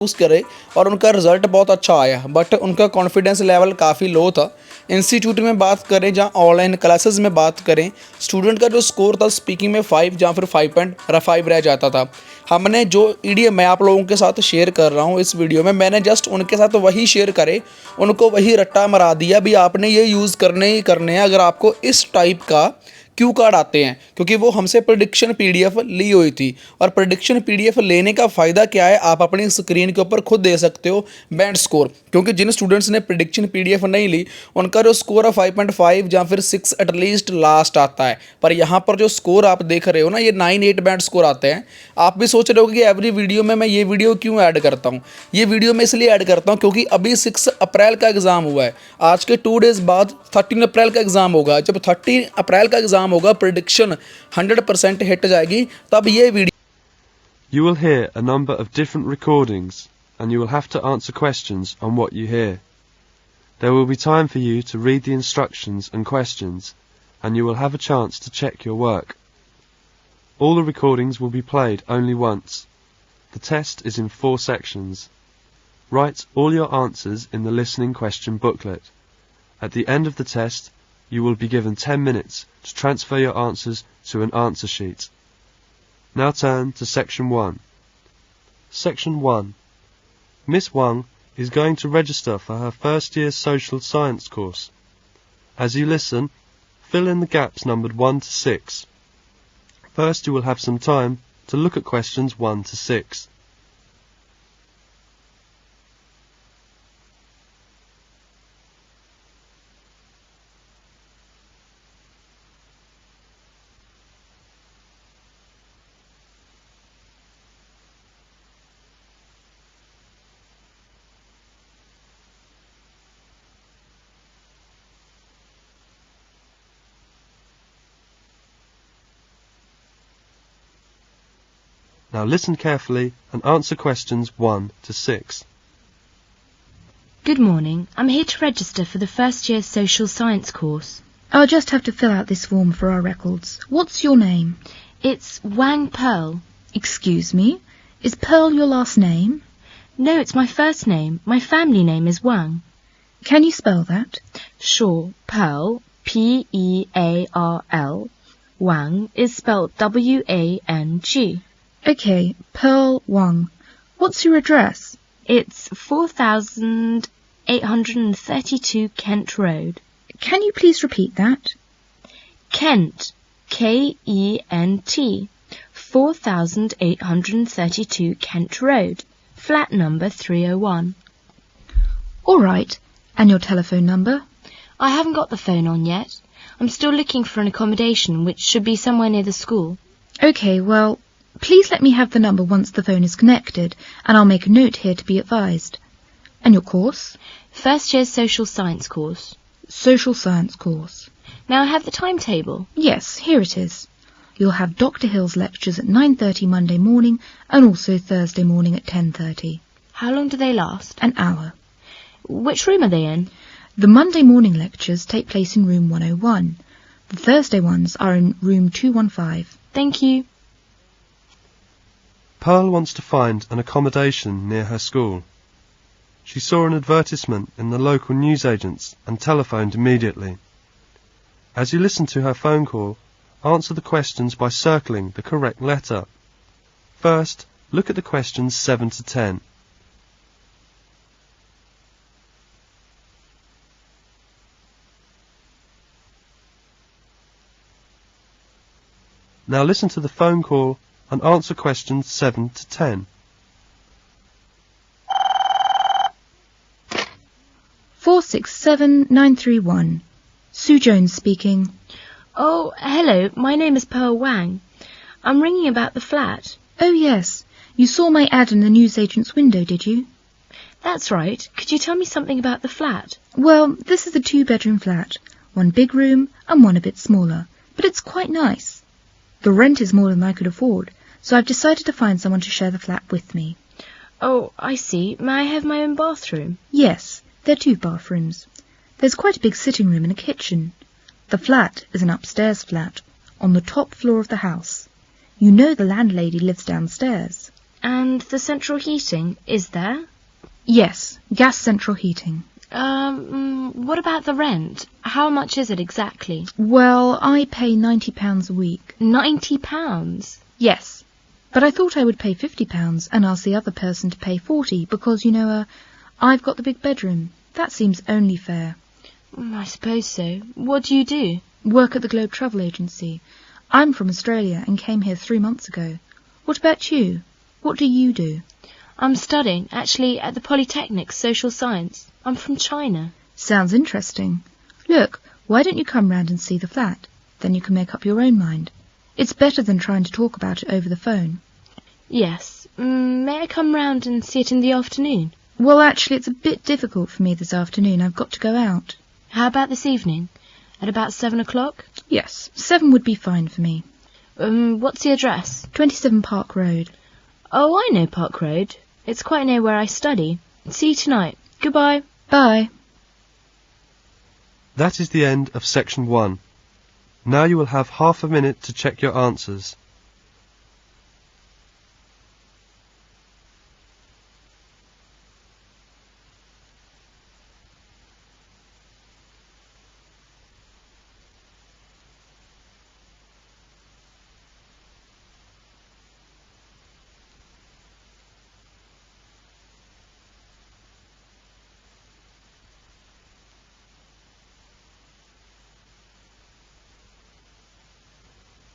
Use करे और उनका रिज़ल्ट बहुत अच्छा आया, बट उनका कॉन्फिडेंस लेवल काफ़ी लो था। इंस्टीट्यूट में बात करें, जहाँ ऑनलाइन क्लासेस में बात करें, स्टूडेंट का जो स्कोर था स्पीकिंग में 5 या फिर 5.5 रह जाता था। हमने जो ईडीएम मैं आप लोगों के साथ शेयर कर रहा हूँ इस वीडियो में, मैंने जस्ट उनके साथ वही शेयर करे, उनको वही रट्टा मरा दिया भी आपने ये यूज़ करने ही करने हैं अगर आपको इस टाइप का क्यू कार्ड आते हैं, क्योंकि वो हमसे प्रेडिक्शन पीडीएफ ली हुई थी। और प्रेडिक्शन पीडीएफ लेने का फ़ायदा क्या है, आप अपनी स्क्रीन के ऊपर खुद दे सकते हो बैंड स्कोर, क्योंकि जिन स्टूडेंट्स ने प्रेडिक्शन पीडीएफ नहीं ली उनका जो स्कोर है 5.5 या फिर 6 एटलीस्ट लास्ट आता है। पर यहाँ पर जो स्कोर आप देख रहे हो ना, ये 9-8 बैंड स्कोर आते हैं। आप भी सोच रहे हो कि एवरी वीडियो में मैं ये वीडियो क्यों ऐड करता हूँ। ये वीडियो मैं इसलिए ऐड करता हूँ क्योंकि अभी 6 अप्रैल का एग्ज़ाम हुआ है, आज के 2 डेज़ बाद 13 अप्रैल का एग्ज़ाम होगा। जब 13 अप्रैल का एग्ज़ाम होगा, प्रेडिक्शन 100% हिट जाएगी, तब ये video. You will hear a number of different recordings and you will have to answer questions on what you hear. There will be time for you to read the instructions and questions and you will have a chance to check your work. All the recordings will be played only once. The test is in 4 sections. Write all your answers in the listening question booklet. At the end of the test, you will be given 10 minutes to transfer your answers to an answer sheet. Now turn to Section 1. Section 1. Miss Wang is going to register for her first year social science course. As you listen, fill in the gaps numbered 1 to 6. First you will have some time to look at questions 1 to 6. Now listen carefully and answer questions 1 to 6. Good morning. I'm here to register for the first year social science course. I'll just have to fill out this form for our records. What's your name? It's Wang Pearl. Excuse me? Is Pearl your last name? No, it's my first name. My family name is Wang. Can you spell that? Sure. Pearl, P-E-A-R-L. Wang is spelled W-A-N-G. Okay, Pearl Wang. What's your address? It's 4832 Kent Road. Can you please repeat that? Kent, K-E-N-T, 4832 Kent Road, flat number 301. All right. And your telephone number? I haven't got the phone on yet. I'm still looking for an accommodation which should be somewhere near the school. Okay, well, please let me have the number once the phone is connected, and I'll make a note here to be advised. And your course? First year social science course. Social science course. Now I have the timetable. Yes, here it is. You'll have Dr. Hill's lectures at 9:30 Monday morning and also Thursday morning at 10:30. How long do they last? An hour. Which room are they in? The Monday morning lectures take place in room 101. The Thursday ones are in room 215. Thank you. Pearl wants to find an accommodation near her school. She saw an advertisement in the local newsagents and telephoned immediately. As you listen to her phone call, answer the questions by circling the correct letter. First, look at the questions 7 to 10. Now listen to the phone call and answer questions 7 to 10. 467931. Sue Jones speaking. Oh, hello. My name is Pearl Wang. I'm ringing about the flat. Oh, yes. You saw my ad in the newsagent's window, did you? That's right. Could you tell me something about the flat? Well, this is a 2-bedroom flat. One big room and one a bit smaller. But it's quite nice. The rent is more than I could afford, so I've decided to find someone to share the flat with me. Oh, I see. May I have my own bathroom? Yes, there are 2 bathrooms. There's quite a big sitting room and a kitchen. The flat is an upstairs flat, on the top floor of the house. You know the landlady lives downstairs. And the central heating, is there? Yes, gas central heating. What about the rent? How much is it exactly? Well, I pay £90 a week. £90? Yes, but I thought I would pay £50 and ask the other person to pay £40 because, I've got the big bedroom. That seems only fair. I suppose so. What do you do? Work at the Globe Travel Agency. I'm from Australia and came here 3 months ago. What about you? What do you do? I'm studying, actually, at the Polytechnic, Social Science. I'm from China. Sounds interesting. Look, why don't you come round and see the flat? Then you can make up your own mind. It's better than trying to talk about it over the phone. Yes. May I come round and see it in the afternoon? Well, actually, it's a bit difficult for me this afternoon. I've got to go out. How about this evening? At about 7 o'clock? Yes, 7 would be fine for me. What's the address? 27 Park Road. Oh, I know Park Road. It's quite near where I study. See you tonight. Goodbye. Bye. That is the end of section 1. Now you will have half a minute to check your answers.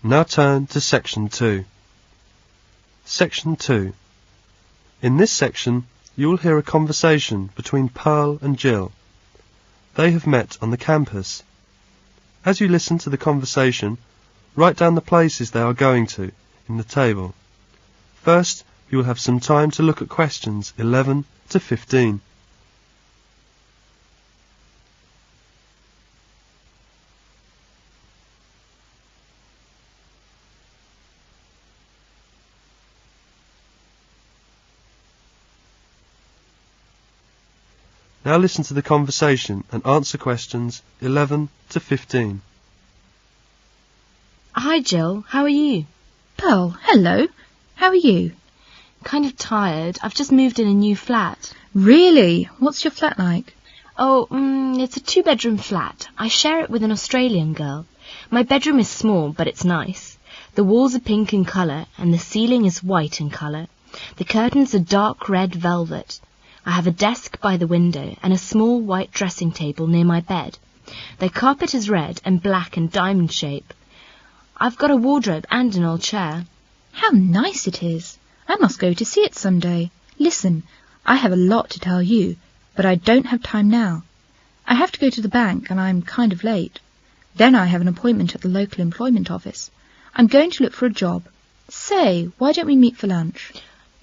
Now turn to section 2. Section 2. In this section, you will hear a conversation between Pearl and Jill. They have met on the campus. As you listen to the conversation, write down the places they are going to in the table. First, you will have some time to look at questions 11 to 15. Now listen to the conversation and answer questions 11 to 15. Hi, Jill. How are you? Pearl, hello. How are you? Kind of tired. I've just moved in a new flat. Really? What's your flat like? Oh, it's a 2-bedroom flat. I share it with an Australian girl. My bedroom is small, but it's nice. The walls are pink in colour, and the ceiling is white in colour. The curtains are dark red velvet. I have a desk by the window and a small white dressing table near my bed. The carpet is red and black and diamond shape. I've got a wardrobe and an old chair. How nice it is. I must go to see it some day. Listen, I have a lot to tell you, but I don't have time now. I have to go to the bank and I'm kind of late. Then I have an appointment at the local employment office. I'm going to look for a job. Say, why don't we meet for lunch?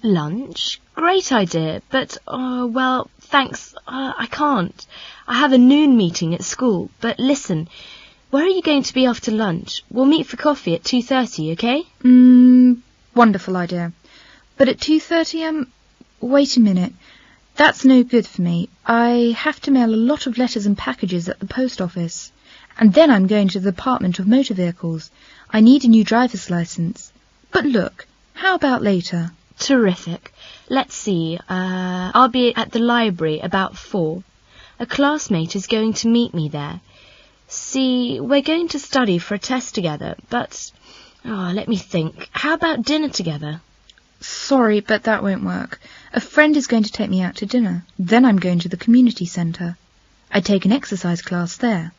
Lunch? Great idea, but, well, thanks, I can't. I have a noon meeting at school, but listen, where are you going to be after lunch? We'll meet for coffee at 2:30, okay? Wonderful idea. But at 2:30, wait a minute. That's no good for me. I have to mail a lot of letters and packages at the post office. And then I'm going to the Department of Motor Vehicles. I need a new driver's license. But look, how about later? Terrific. Let's see, I'll be at the library about 4. A classmate is going to meet me there. See, we're going to study for a test together, but, let me think. How about dinner together? Sorry, but that won't work. A friend is going to take me out to dinner. Then I'm going to the community centre. I take an exercise class there.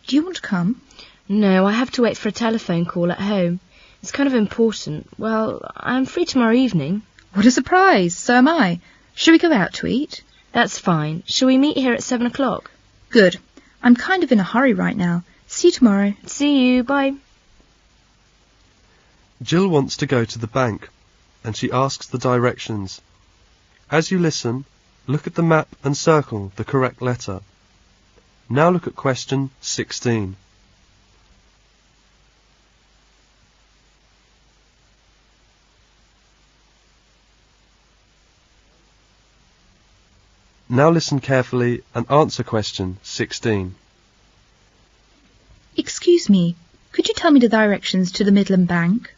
Do you want to come? No, I have to wait for a telephone call at home. It's kind of important. Well, I'm free tomorrow evening. What a surprise! So am I. Shall we go out to eat? That's fine. Shall we meet here at 7 o'clock? Good. I'm kind of in a hurry right now. See you tomorrow. See you. Bye. Jill wants to go to the bank, and she asks the directions. As you listen, look at the map and circle the correct letter. Now look at question 16. Now listen carefully and answer question 16. Excuse me, could you tell me the directions to the Midland Bank?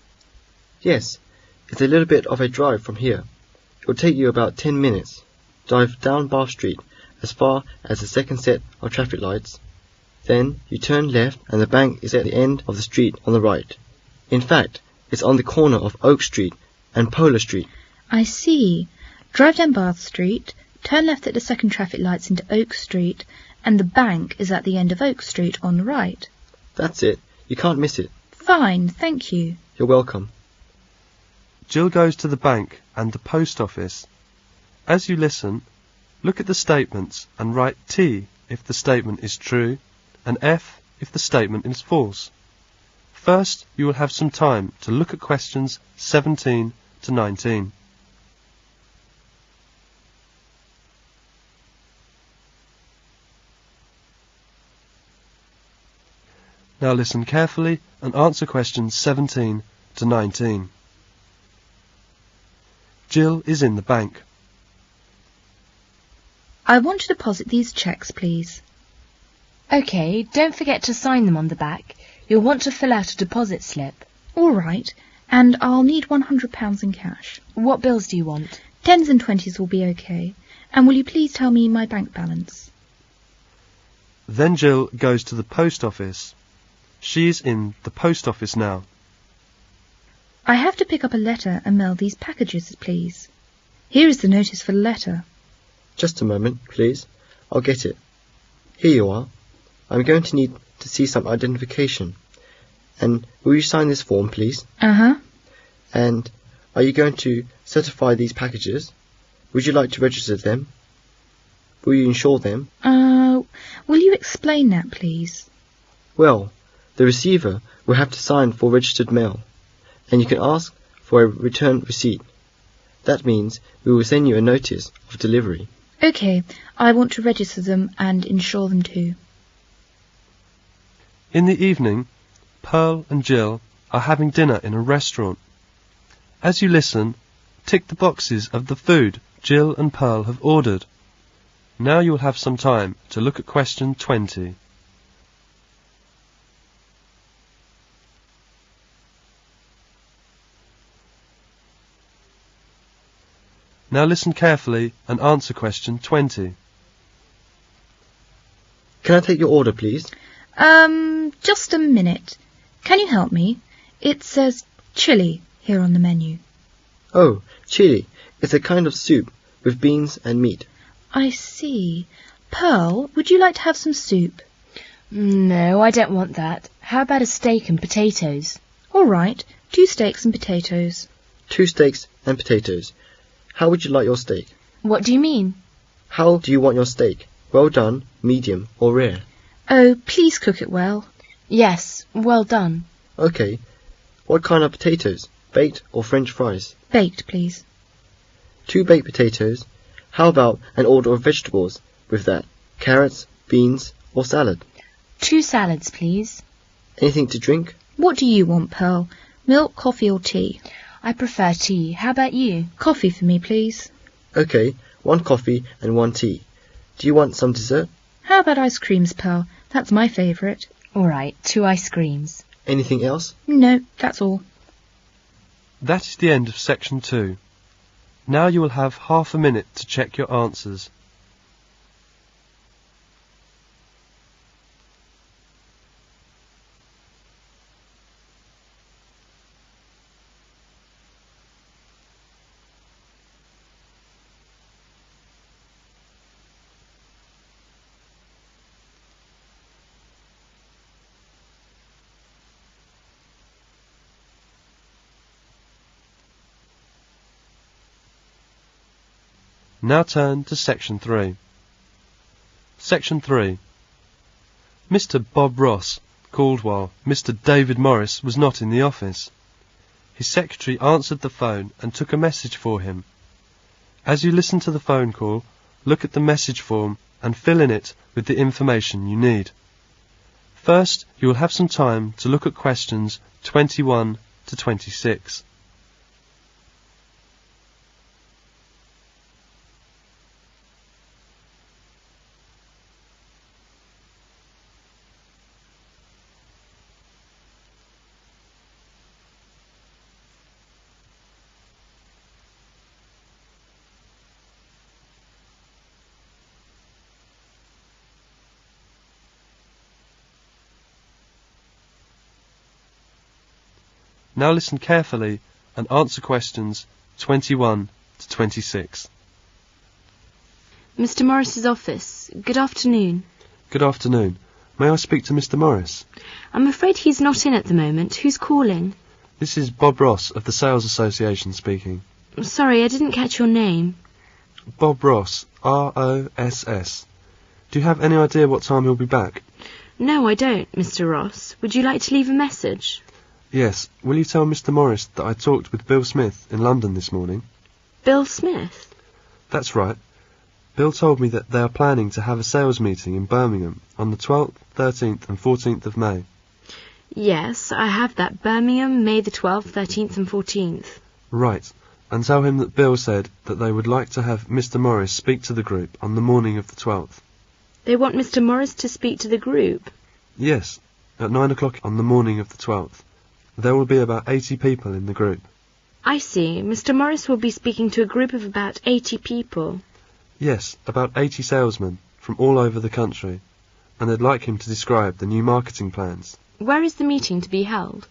Yes, it's a little bit of a drive from here. It will take you about 10 minutes. Drive down Bath Street as far as the second set of traffic lights. Then you turn left and the bank is at the end of the street on the right. In fact, it's on the corner of Oak Street and Polar Street. I see. Drive down Bath Street, turn left at the second traffic lights into Oak Street, and the bank is at the end of Oak Street on the right. That's it. You can't miss it. Fine, thank you. You're welcome. Jill goes to the bank and the post office. As you listen, look at the statements and write T if the statement is true and F if the statement is false. First, you will have some time to look at questions 17 to 19. Now listen carefully and answer questions 17 to 19. Jill is in the bank. I want to deposit these cheques, please. OK, don't forget to sign them on the back. You'll want to fill out a deposit slip. All right, and I'll need £100 in cash. What bills do you want? 10s and 20s will be OK. And will you please tell me my bank balance? Then Jill goes to the post office. She is in the post office now. I have to pick up a letter and mail these packages, please. Here is the notice for the letter. Just a moment, please. I'll get it. Here you are. I'm going to need to see some identification. And will you sign this form, please? Uh-huh. And are you going to certify these packages? Would you like to register them? Will you insure them? Will you explain that, please? Well, the receiver will have to sign for registered mail, and you can ask for a return receipt. That means we will send you a notice of delivery. OK, I want to register them and insure them too. In the evening, Pearl and Jill are having dinner in a restaurant. As you listen, tick the boxes of the food Jill and Pearl have ordered. Now you will have some time to look at question 20. Now listen carefully and answer question 20. Can I take your order, please? Just a minute. Can you help me? It says chili here on the menu. Oh, chili. It's a kind of soup with beans and meat. I see. Pearl, would you like to have some soup? No, I don't want that. How about a steak and potatoes? All right, 2 steaks and potatoes. 2 steaks and potatoes. How would you like your steak? What do you mean? How do you want your steak? Well done, medium, or rare? Oh, please cook it well. Yes, well done. Okay. What kind of potatoes? Baked or French fries? Baked, please. 2 baked potatoes. How about an order of vegetables with that? Carrots, beans, or salad? 2 salads, please. Anything to drink? What do you want, Pearl? Milk, coffee, or tea? I prefer tea. How about you? Coffee for me, please. Okay, 1 coffee and 1 tea. Do you want some dessert? How about ice creams, Pearl? That's my favourite. All right, 2 ice creams. Anything else? No, that's all. That is the end of section 2. Now you will have half a minute to check your answers. Now turn to section 3. Section 3. Mr. Bob Ross called while Mr. David Morris was not in the office. His secretary answered the phone and took a message for him. As you listen to the phone call, look at the message form and fill in it with the information you need. First, you will have some time to look at questions 21 to 26. Now listen carefully and answer questions 21 to 26. Mr. Morris's office. Good afternoon. Good afternoon. May I speak to Mr. Morris? I'm afraid he's not in at the moment. Who's calling? This is Bob Ross of the Sales Association speaking. Sorry, I didn't catch your name. Bob Ross, R-O-S-S. Do you have any idea what time he'll be back? No, I don't, Mr. Ross. Would you like to leave a message? Yes. Will you tell Mr. Morris that I talked with Bill Smith in London this morning? Bill Smith? That's right. Bill told me that they are planning to have a sales meeting in Birmingham on the 12th, 13th and 14th of May. Yes, I have that. Birmingham, May the 12th, 13th and 14th. Right. And tell him that Bill said that they would like to have Mr. Morris speak to the group on the morning of the 12th. They want Mr. Morris to speak to the group? Yes, at 9 o'clock on the morning of the 12th. There will be about 80 people in the group. I see. Mr. Morris will be speaking to a group of about 80 people. Yes, about 80 salesmen from all over the country, and they'd like him to describe the new marketing plans. Where is the meeting to be held?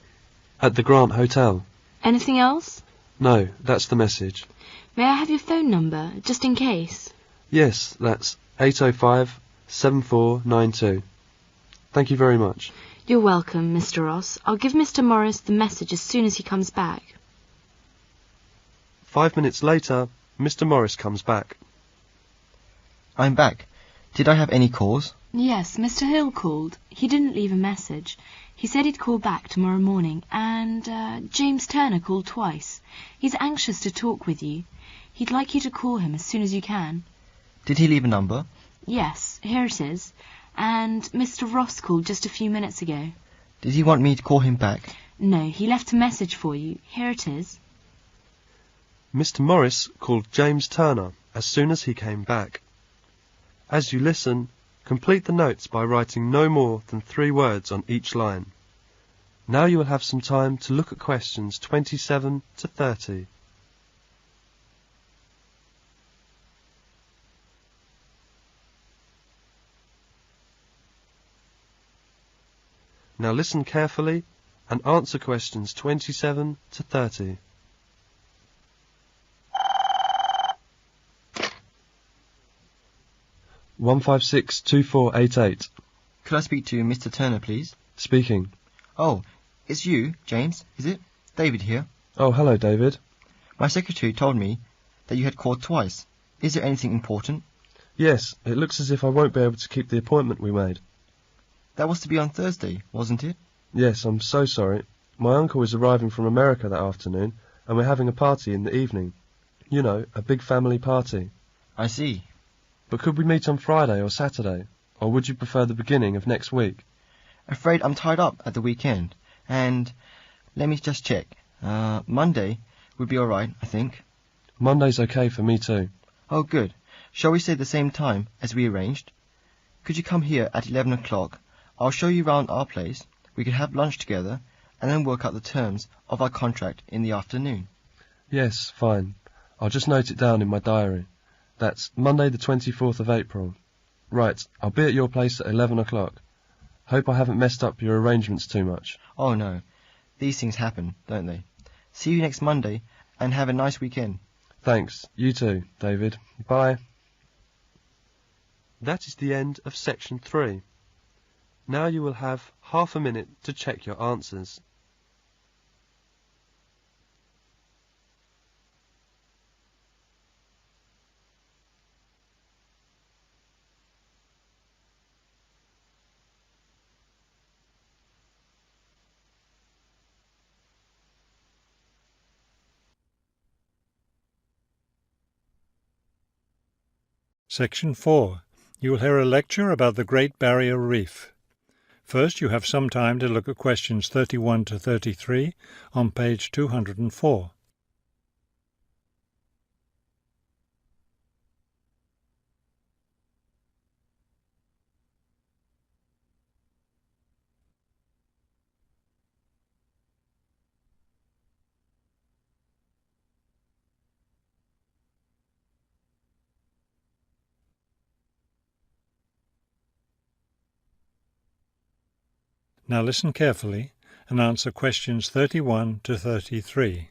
At the Grant Hotel. Anything else? No, that's the message. May I have your phone number, just in case? Yes, that's 805-7492. Thank you very much. You're welcome, Mr. Ross. I'll give Mr. Morris the message as soon as he comes back. 5 minutes later, Mr. Morris comes back. I'm back. Did I have any calls? Yes, Mr. Hill called. He didn't leave a message. He said he'd call back tomorrow morning, and James Turner called twice. He's anxious to talk with you. He'd like you to call him as soon as you can. Did he leave a number? Yes, here it is. And Mr. Ross called just a few minutes ago. Did he want me to call him back? No, he left a message for you. Here it is. Mr. Morris called James Turner as soon as he came back. As you listen, complete the notes by writing no more than 3 words on each line. Now you will have some time to look at questions 27 to 30. Now listen carefully and answer questions 27 to 30. One 1562488. Could I speak to Mr. Turner, please? Speaking. Oh, it's you, James, is it? David here. Oh, hello, David. My secretary told me that you had called twice. Is there anything important? Yes, it looks as if I won't be able to keep the appointment we made. That was to be on Thursday, wasn't it? Yes, I'm so sorry. My uncle is arriving from America that afternoon, and we're having a party in the evening. You know, a big family party. I see. But could we meet on Friday or Saturday? Or would you prefer the beginning of next week? Afraid I'm tied up at the weekend. And let me just check. Monday would be all right, I think. Monday's okay for me too. Oh, good. Shall we say the same time as we arranged? Could you come here at 11 o'clock? I'll show you round our place. We could have lunch together and then work out the terms of our contract in the afternoon. Yes, fine. I'll just note it down in my diary. That's Monday the 24th of April. Right, I'll be at your place at 11 o'clock. Hope I haven't messed up your arrangements too much. Oh, no. These things happen, don't they? See you next Monday and have a nice weekend. Thanks. You too, David. Bye. That is the end of section 3. Now you will have half a minute to check your answers. Section 4. You will hear a lecture about the Great Barrier Reef. First, you have some time to look at questions 31 to 33 on page 204. Now listen carefully and answer questions 31 to 33.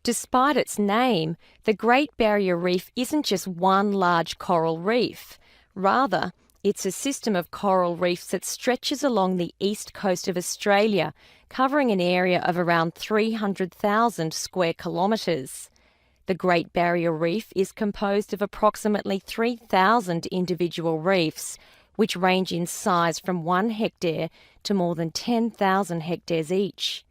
Despite its name, the Great Barrier Reef isn't just one large coral reef. Rather, it's a system of coral reefs that stretches along the east coast of Australia, covering an area of around 300,000 square kilometres. The Great Barrier Reef is composed of approximately 3,000 individual reefs, which range in size from 1 hectare to more than 10,000 hectares each.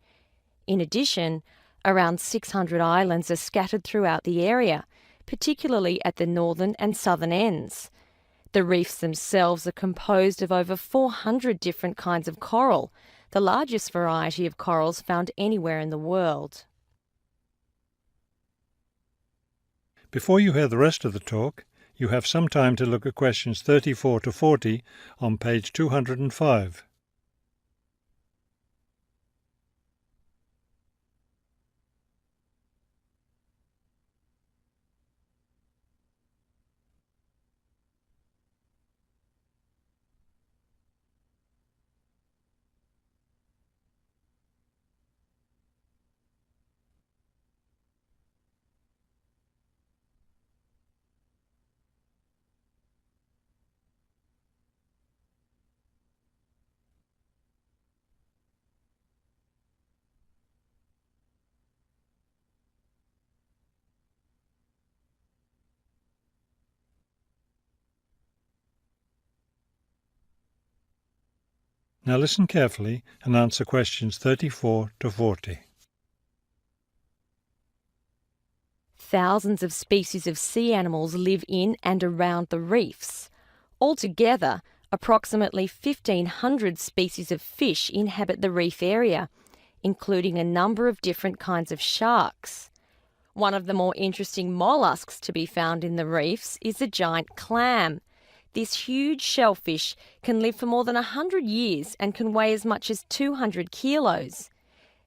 In addition, around 600 islands are scattered throughout the area, particularly at the northern and southern ends. The reefs themselves are composed of over 400 different kinds of coral, the largest variety of corals found anywhere in the world. Before you hear the rest of the talk, you have some time to look at questions 34 to 40 on page 205. Now listen carefully and answer questions 34 to 40. Thousands of species of sea animals live in and around the reefs. Altogether, approximately 1,500 species of fish inhabit the reef area, including a number of different kinds of sharks. One of the more interesting mollusks to be found in the reefs is the giant clam. This huge shellfish can live for more than 100 years and can weigh as much as 200 kilos.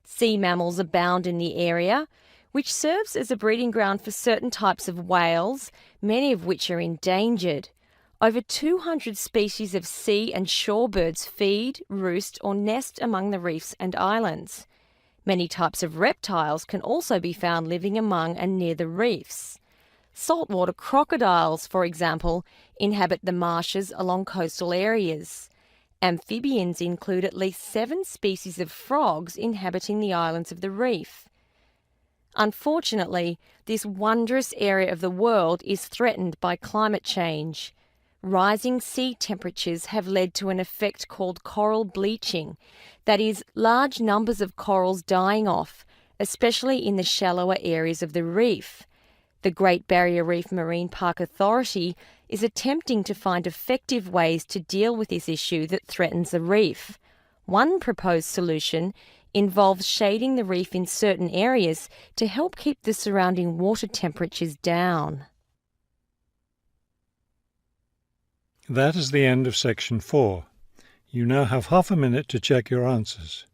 Sea mammals abound in the area, which serves as a breeding ground for certain types of whales, many of which are endangered. Over 200 species of sea and shore birds feed, roost, or nest among the reefs and islands. Many types of reptiles can also be found living among and near the reefs. Saltwater crocodiles, for example, inhabit the marshes along coastal areas. Amphibians include at least 7 species of frogs inhabiting the islands of the reef. Unfortunately, this wondrous area of the world is threatened by climate change. Rising sea temperatures have led to an effect called coral bleaching, that is, large numbers of corals dying off, especially in the shallower areas of the reef. The Great Barrier Reef Marine Park Authority is attempting to find effective ways to deal with this issue that threatens the reef. One proposed solution involves shading the reef in certain areas to help keep the surrounding water temperatures down. That is the end of section 4. You now have half a minute to check your answers.